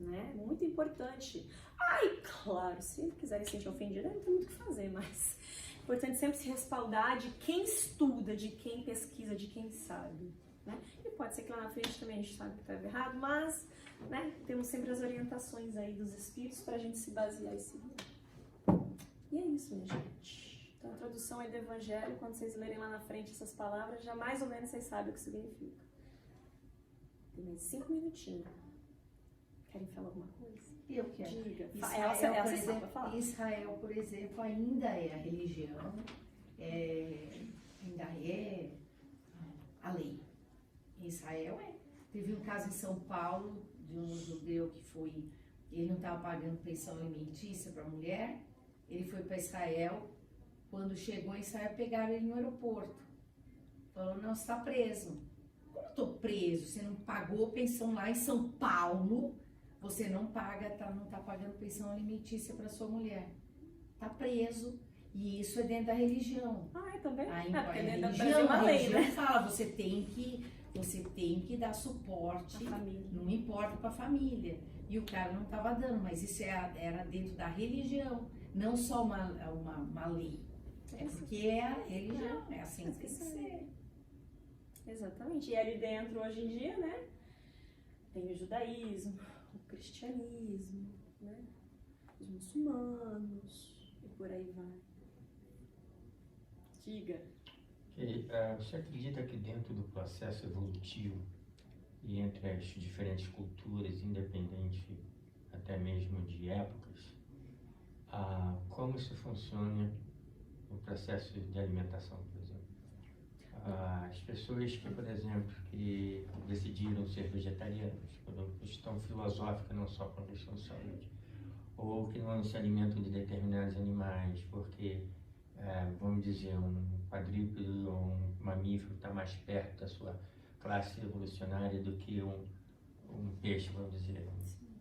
né? Muito importante. Ai, claro, se quiserem se sentir ofendido, não tem muito o que fazer, mas é importante sempre se respaldar de quem estuda, de quem pesquisa, de quem sabe, né? E pode ser que lá na frente também a gente sabe que está errado, mas, né, temos sempre as orientações aí dos espíritos para a gente se basear e seguir. E é isso, minha gente. Então, a tradução aí do Evangelho, quando vocês lerem lá na frente essas palavras, já mais ou menos vocês sabem o que significa. Tem mais 5 minutinhos. Querem falar alguma coisa? Eu quero. Diga. Israel, por exemplo, falar. Israel, por exemplo, ainda é a religião, ainda é a lei. Israel Teve um caso em São Paulo de um judeu que foi, ele não estava pagando pensão alimentícia para a mulher, ele foi para Israel, quando chegou em Israel pegaram ele no aeroporto. Falou, não, você está preso. Como eu estou preso? Você não pagou pensão lá em São Paulo, você não paga, não está pagando pensão alimentícia para sua mulher. Está preso. E isso é dentro da religião. Ah, é também? Porque dentro da Brasil é uma lei, né? fala, você tem que dar suporte, não importa para a família. E o cara não estava dando, mas isso era dentro da religião, não só uma lei. É porque é a religião, é assim que tem que ser. Exatamente. E ali dentro, hoje em dia, né, tem o judaísmo, o cristianismo, né, os muçulmanos, e por aí vai. Diga. Você acredita que dentro do processo evolutivo e entre as diferentes culturas, independente até mesmo de épocas, como isso funciona no processo de alimentação, por exemplo? As pessoas que, por exemplo, que decidiram ser vegetarianas, por uma questão filosófica, não só por uma questão de saúde, ou que não se alimentam de determinados animais, porque vamos dizer, um quadrúpede ou um mamífero está mais perto da sua classe evolucionária do que um peixe, vamos dizer,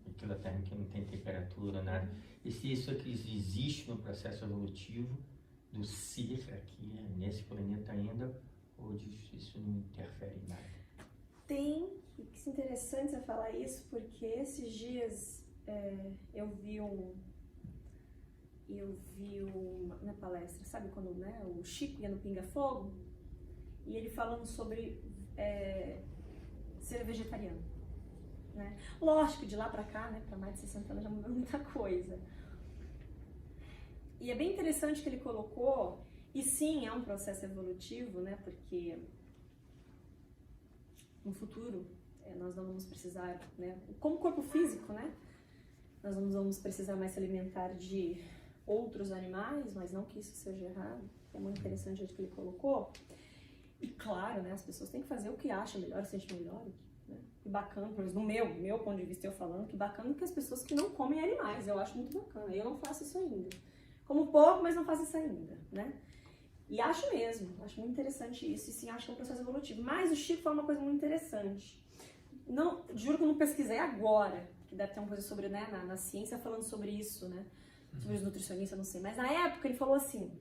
aquilo que não tem temperatura, nada. E se isso aqui existe no processo evolutivo do ser aqui, nesse planeta ainda, ou isso não interfere em nada? Tem, e que é interessante você falar isso, porque esses dias eu vi na palestra, sabe quando, né, o Chico ia no Pinga Fogo e ele falando sobre ser vegetariano, né? Lógico, de lá pra cá, né, pra mais de 60 anos já mudou muita coisa. E é bem interessante que ele colocou, e sim, é um processo evolutivo, né, porque no futuro nós não vamos precisar, né, como corpo físico, né, nós não vamos precisar mais se alimentar de outros animais, mas não que isso seja errado, é muito interessante o jeito que ele colocou. E claro, né, as pessoas têm que fazer o que acham melhor, sente melhor, né? E bacana, pelo menos no meu ponto de vista eu falando, que bacana que as pessoas que não comem animais, eu acho muito bacana, eu não faço isso ainda. Como pouco, mas não faço isso ainda, né? E acho mesmo, acho muito interessante isso, e sim, acho que é um processo evolutivo. Mas o Chico falou uma coisa muito interessante. Não, juro que eu não pesquisei agora, que deve ter uma coisa sobre, né, na ciência falando sobre isso, né? Sobre os nutricionistas, não sei. Mas na época ele falou assim,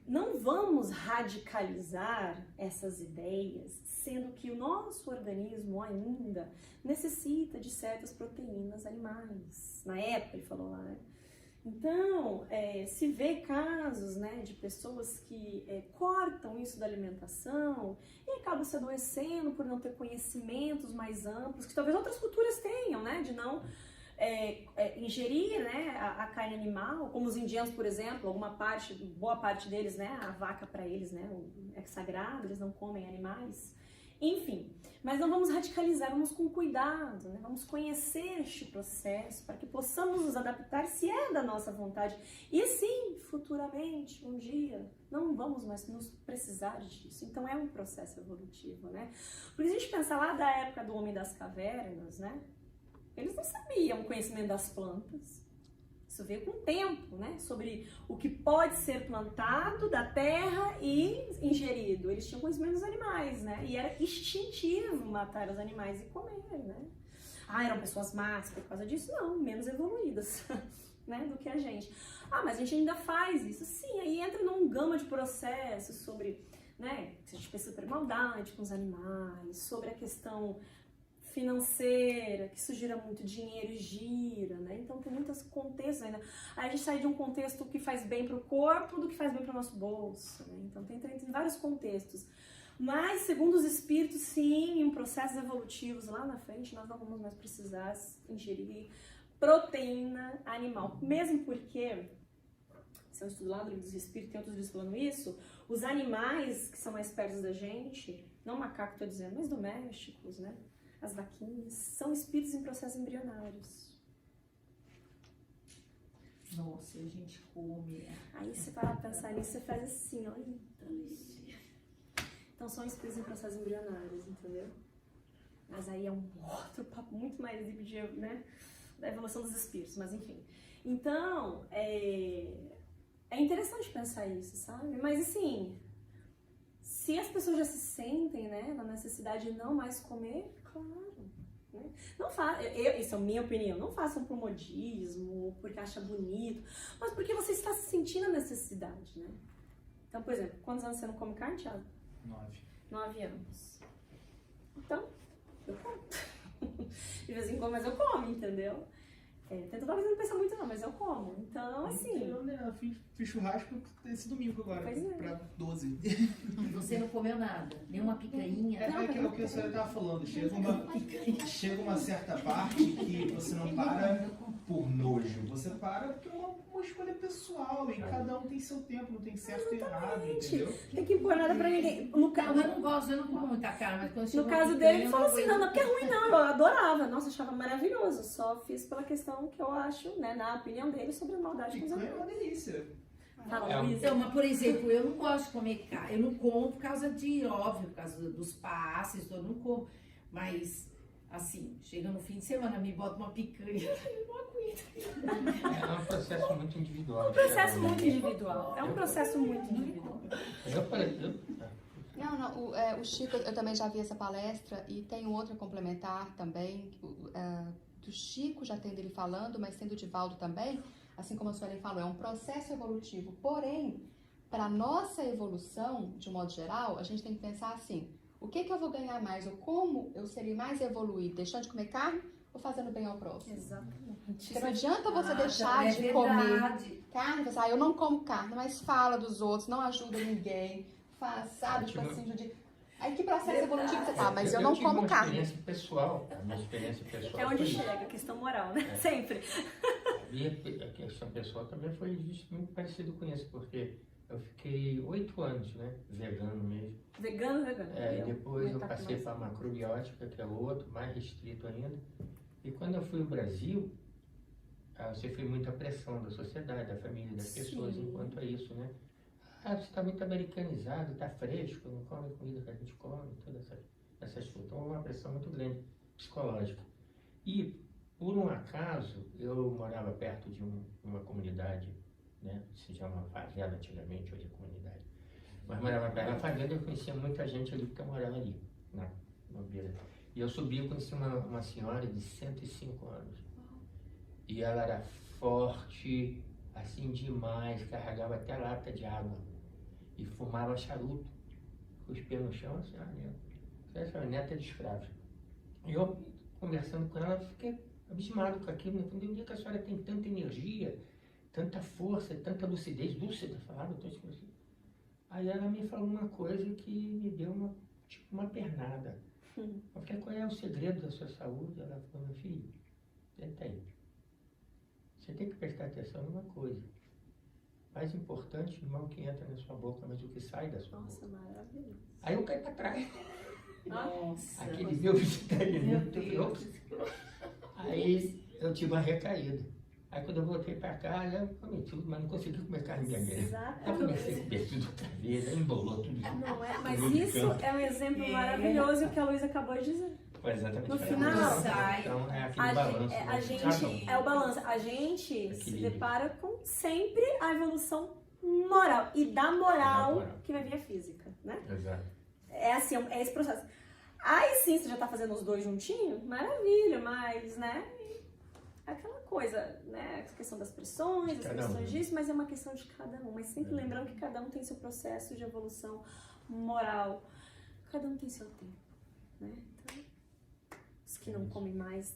não vamos radicalizar essas ideias, sendo que o nosso organismo ainda necessita de certas proteínas animais. Na época ele falou lá, né? Então, se vê casos, né, de pessoas que cortam isso da alimentação e acabam se adoecendo por não ter conhecimentos mais amplos, que talvez outras culturas tenham, né, de não ingerir, né, a carne animal, como os indianos, por exemplo, boa parte deles, né, a vaca para eles, né, é sagrado, eles não comem animais. Enfim, mas não vamos radicalizar, vamos com cuidado, né? Vamos conhecer este processo para que possamos nos adaptar se é da nossa vontade. E sim, futuramente, um dia, não vamos mais nos precisar disso. Então é um processo evolutivo, né? Porque se a gente pensar lá da época do homem das cavernas, né? Eles não sabiam o conhecimento das plantas. Isso veio com o tempo, né? Sobre o que pode ser plantado da terra e ingerido. Eles tinham conhecimento dos animais, né? E era instintivo matar os animais e comer, né? Eram pessoas más por causa disso? Não, menos evoluídas, né? Do que a gente. Mas a gente ainda faz isso. Sim, aí entra num gama de processos sobre, né? Se a gente pensa sobre maldade com os animais, sobre a questão financeira, que isso gira muito dinheiro e gira, né? Então tem muitos contextos ainda. Aí a gente sai de um contexto que faz bem para o corpo do que faz bem para o nosso bolso, né? Então tem vários contextos. Mas, segundo os espíritos, sim, em processos evolutivos lá na frente, nós não vamos mais precisar ingerir proteína animal. Mesmo porque, se é um estudo lá do livro dos espíritos, tem outros livros falando isso, os animais que são mais perto da gente, não macaco, estou dizendo, mas domésticos, né? as vaquinhas, são espíritos em processos embrionários. Nossa, a gente come. Aí você para pensar nisso, você faz assim, ó. Então são espíritos em processos embrionários, entendeu? Mas aí é um outro papo muito mais deep de, né, da evolução dos espíritos, mas enfim. Então, é interessante pensar isso, sabe? Mas assim, se as pessoas já se sentem, né, na necessidade de não mais comer, claro. Né? Não isso é a minha opinião, não façam por modismo, porque acha bonito, mas porque você está se sentindo a necessidade, né? Então, por exemplo, quantos anos você não come carne, Thiago? 9 anos. Então, eu como. De vez em quando, mas eu como, entendeu? Tento talvez não pensar muito não, mas eu como. Então, assim... Eu fiz churrasco esse domingo agora, pra 12. Você não comeu nada? Nenhuma picanha? É o que a senhora estava falando. Chega uma certa parte que você não para por nojo. Você para porque é uma escolha pessoal. E cada um tem seu tempo, não tem certo e errado, entendeu? Tem que impor nada pra ninguém. Eu não gosto, eu não como muita carne, mas quando no caso dele, ele falou assim, não é porque é ruim não, eu adorava. Nossa, achava maravilhoso. Só fiz pela questão que eu acho, né, na opinião dele, sobre a maldade com os Picanha é animais. uma delícia. Fala, Luísa. Então, mas por exemplo, eu não gosto de comer carne. Eu não como por causa de, óbvio, por causa dos passes, eu não como. Mas, assim, chega no fim de semana, me bota uma picanha, eu não aguento. É um processo muito individual. É um processo muito individual. É um processo muito individual. Não, o Chico, eu também já vi essa palestra e tem outra complementar também, do Chico já tem dele falando, mas tem do Divaldo também, assim como a Suelen falou, é um processo evolutivo. Porém, para a nossa evolução, de um modo geral, a gente tem que pensar assim, o que eu vou ganhar mais, ou como eu serei mais evoluído, deixando de comer carne ou fazendo bem ao próximo? Exatamente. Porque não adianta você deixar de comer carne, você, eu não como carne, mas fala dos outros, não ajuda ninguém, faz, sabe, tipo assim, aí que processo evolutivo você tá? Mas eu não como carne. A minha experiência pessoal É onde foi chega, a questão moral, né? Sempre. A questão pessoal também foi muito parecido com isso, porque eu fiquei 8 anos, né, vegano mesmo. Vegano. E depois eu passei para a macrobiótica, que é outro, mais restrito ainda. E quando eu fui ao Brasil, você foi muita pressão da sociedade, da família, das pessoas, enquanto a isso, né? Você está muito americanizado, está fresco, não come a comida que a gente come, todas essas coisas. Então, uma pressão muito grande psicológica. E, por um acaso, eu morava perto de uma comunidade, né? Se chama favela antigamente, hoje é comunidade. Mas morava perto da favela e eu conhecia muita gente ali que morava ali, na beira. E eu subi e conheci uma senhora de 105 anos. E ela era forte, assim demais, carregava até lata de água. E fumava charuto, cuspia no chão, assim, essa neta de escravos. E eu, conversando com ela, fiquei abismado com aquilo, não entendi onde é que a senhora tem tanta energia, tanta força, tanta lucidez, lúcida, falava, assim. Aí ela me falou uma coisa que me deu uma pernada. Eu falei, qual é o segredo da sua saúde? Ela falou, meu filho, senta aí. Você tem que prestar atenção numa coisa. Mais importante não é o que entra na sua boca, mas o que sai da sua boca. Nossa, maravilhoso. Aí eu caí pra trás. Nossa. Aquele meu vegetariano. Meu Deus. Aí eu tive uma recaída. Aí quando eu voltei pra casa, eu comi tudo, mas não consegui comer carne vermelha. Eu comecei a comer tudo outra vez, embolou tudo. Não é, mas isso é um exemplo maravilhoso que a Luísa acabou de dizer. Foi exatamente. No final, então é aquele balanço. É o balanço. A gente se depara com sempre a evolução moral. E da moral que vai vir a física, né? Exato. É assim, é esse processo. Aí sim, você já tá fazendo os dois juntinhos, maravilha, mas, né? Aquela coisa, né? A questão das pressões, as questões disso, mas é uma questão de cada um. Mas sempre lembrando que cada um tem seu processo de evolução moral. Cada um tem seu tempo, né? Então, os que não comem mais,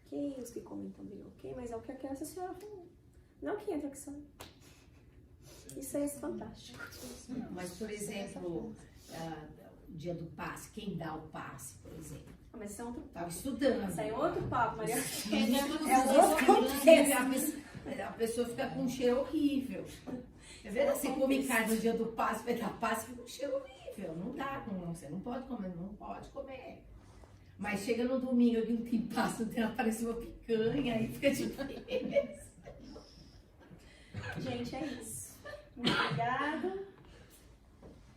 ok. Os que comem também, ok. Mas é o que essa senhora falou. Não que entra, que sai. Isso aí é fantástico. Não, mas, por exemplo, o dia do passe, quem dá o passe, por exemplo? Mas isso é outro papo. Estava estudando. Isso aí é outro papo, Maria. A pessoa fica com um cheiro horrível. É verdade, você come carne no dia do passe, vai dar passe, fica com um cheiro horrível. Não dá, você não pode comer, não pode comer. Mas chega no domingo que não tem pasta, não tem, aparece uma picanha, aí fica difícil. Gente, é isso. Muito obrigada.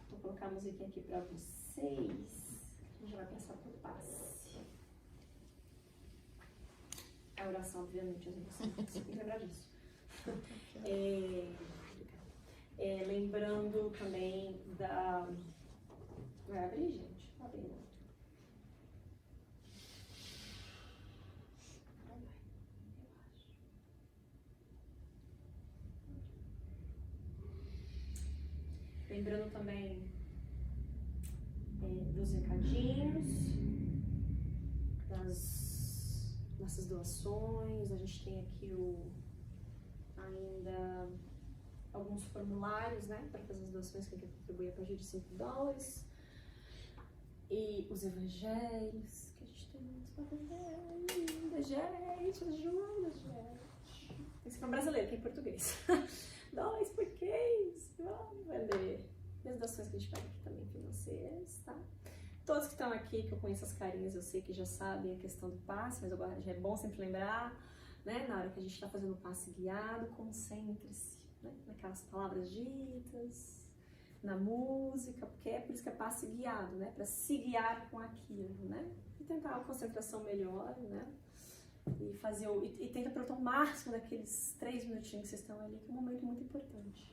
Vou colocar a musiquinha aqui pra vocês. A gente vai passar por passe. A oração, obviamente, você tem que lembrar disso. Lembrando também da... Vai abrir, gente? Vai abrir, né? Lembrando também dos recadinhos, das nossas doações. A gente tem aqui ainda alguns formulários, né, para fazer as doações que a gente contribui a partir de $5. E os evangelhos, que a gente tem muitos para vender ainda, gente, ajuda, gente. Esse é brasileiro, que é em português. 2 porquês, vamos vender. E as doações que a gente pega aqui também financeiras, tá? Todos que estão aqui, que eu conheço as carinhas, eu sei que já sabem a questão do passe, mas agora já é bom sempre lembrar, né? Na hora que a gente está fazendo o passe guiado, concentre-se, né? Naquelas palavras ditas, na música, porque é por isso que é passe guiado, né? Para se guiar com aquilo, né? E tentar uma concentração melhor, né? E fazer e tenta aproveitar o máximo daqueles 3 minutinhos que vocês estão ali, que é um momento muito importante.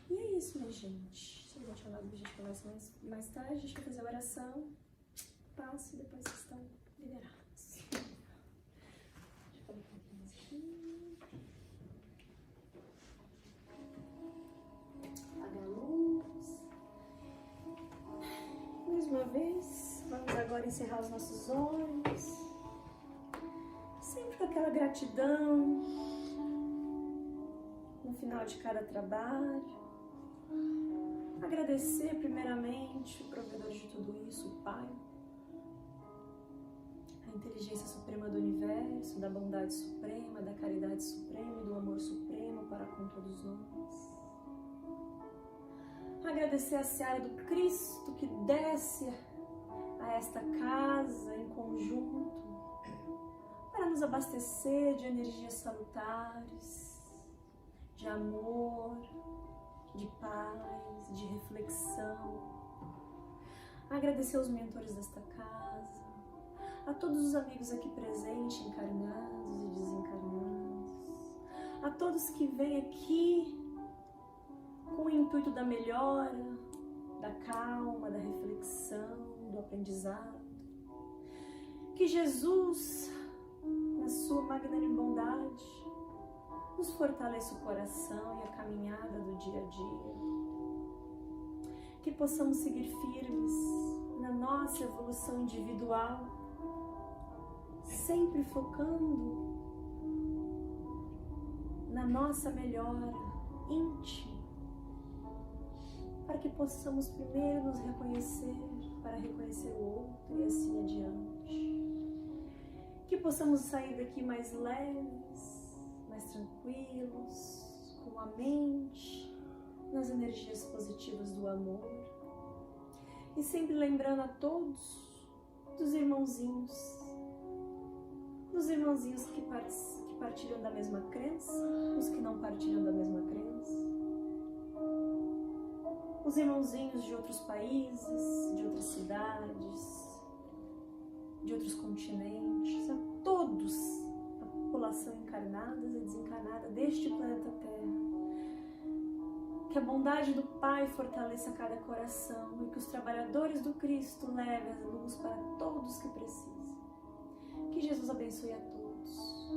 E é isso, minha gente. Se eu vou chamar a gente conversa mais tarde, a gente vai fazer a oração, passo e depois vocês estão liberados. Deixa eu colocar aqui mais aqui. Apaga a luz. Mais uma vez, vamos agora encerrar os nossos olhos. Sempre com aquela gratidão no final de cada trabalho. Agradecer primeiramente o provedor de tudo isso, o Pai, a inteligência suprema do universo, da bondade suprema, da caridade suprema e do amor supremo para com todos nós. Agradecer a seara do Cristo que desce a esta casa em conjunto para nos abastecer de energias salutares, de amor, de paz, de reflexão. Agradecer aos mentores desta casa, a todos os amigos aqui presentes, encarnados e desencarnados, a todos que vêm aqui com o intuito da melhora, da calma, da reflexão, do aprendizado. Que Jesus, na sua magnânima bondade, nos fortaleça o coração e a caminhada do dia a dia. Que possamos seguir firmes na nossa evolução individual, sempre focando na nossa melhora íntima, para que possamos primeiro nos reconhecer, para reconhecer o outro e assim adiante. Que possamos sair daqui mais leves, mais tranquilos, com a mente nas energias positivas do amor. E sempre lembrando a todos dos irmãozinhos que partilham da mesma crença, os que não partilham da mesma crença, os irmãozinhos de outros países, de outras cidades, de outros continentes, a todos, a população encarnada e desencarnada deste planeta Terra. Que a bondade do Pai fortaleça cada coração e que os trabalhadores do Cristo levem a luz para todos que precisam. Que Jesus abençoe a todos.